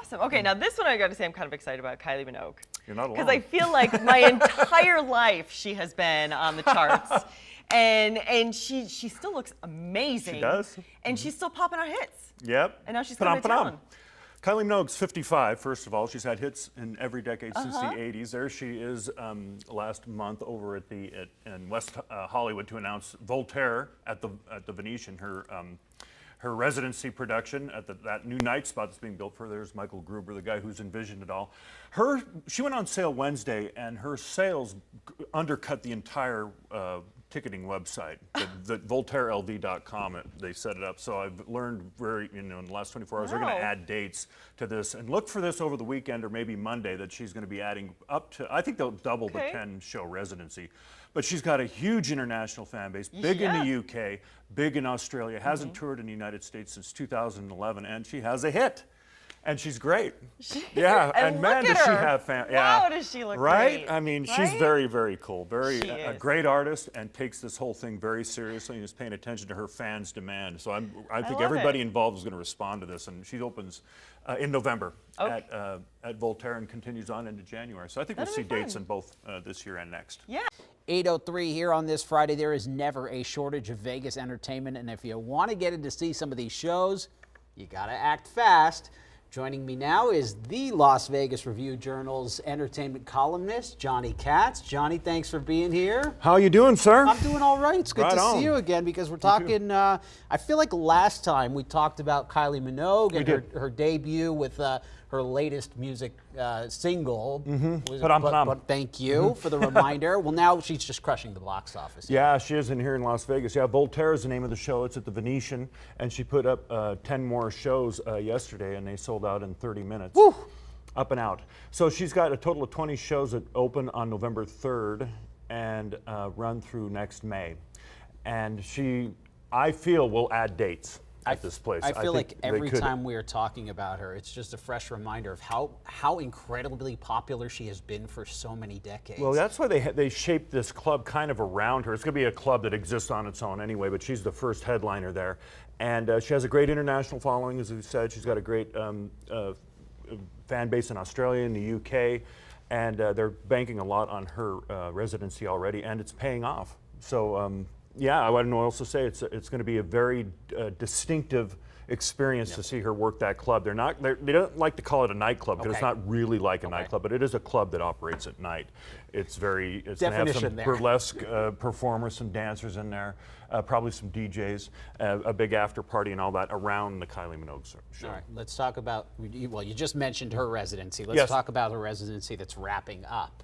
awesome. Okay, now this one I got to say I'm kind of excited about, Kylie Minogue. You're not alone. Because I feel like my entire life she has been on the charts. And she still looks amazing. She does. And she's still popping out hits. Yep. And now she's coming to town. Kylie Minogue's 55, first of all. She's had hits in every decade since the 80s. There she is last month over at in West Hollywood to announce Voltaire at the Venetian, her residency production at that new night spot that's being built for. There's Michael Gruber, the guy who's envisioned it all. She went on sale Wednesday, and her sales undercut the entire ticketing website, the VoltaireLV.com. They set it up. So I've learned in the last 24 hours, they're going to add dates to this. And look for this over the weekend or maybe Monday that she's going to be adding up to, I think they'll double the 10-show residency. But she's got a huge international fan base, big in the UK, big in Australia, hasn't toured in the United States since 2011, and she has a hit. And she's great. Yeah, and man, does she have fans. Wow, does she look right? great. I mean, she's very, very cool. A great artist, and takes this whole thing very seriously and is paying attention to her fans' demand. So I think everybody involved is going to respond to this. And she opens in November at Voltaire and continues on into January. So I think we'll see dates in both this year and next. Yeah. 8:03 here on this Friday. There is never a shortage of Vegas entertainment, and if you want to get in to see some of these shows, you got to act fast. Joining me now is the Las Vegas Review-Journal's entertainment columnist, Johnny Katz. Johnny, thanks for being here. How you doing, sir? I'm doing all right. It's good to see you again because we're talking, I feel like last time we talked about Kylie Minogue and her debut with her latest music single. But thank you for the reminder. Well, now she's just crushing the box office. Yeah, she is in here in Las Vegas. Yeah, Voltaire is the name of the show. It's at the Venetian, and she put up 10 more shows yesterday, and they sold out in 30 minutes. Woo! Up and out. So she's got a total of 20 shows that open on November 3rd and run through next May. And I feel, will add dates at this place. I feel like every time we are talking about her, it's just a fresh reminder of how incredibly popular she has been for so many decades. Well, that's why they shaped this club kind of around her. It's going to be a club that exists on its own anyway, but she's the first headliner there. And she has a great international following, as we said. She's got a great fan base in Australia and the UK, and they're banking a lot on her residency already, and it's paying off. So, yeah, I don't know what else to say. It's going to be a very distinctive experience to see her work that club. They don't like to call it a nightclub because it's not really like a nightclub, but it is a club that operates at night. It's going to have some burlesque performers, some dancers in there, probably some DJs, a big after party and all that around the Kylie Minogue show. All right, let's talk about, well, you just mentioned her residency. Let's talk about her residency that's wrapping up.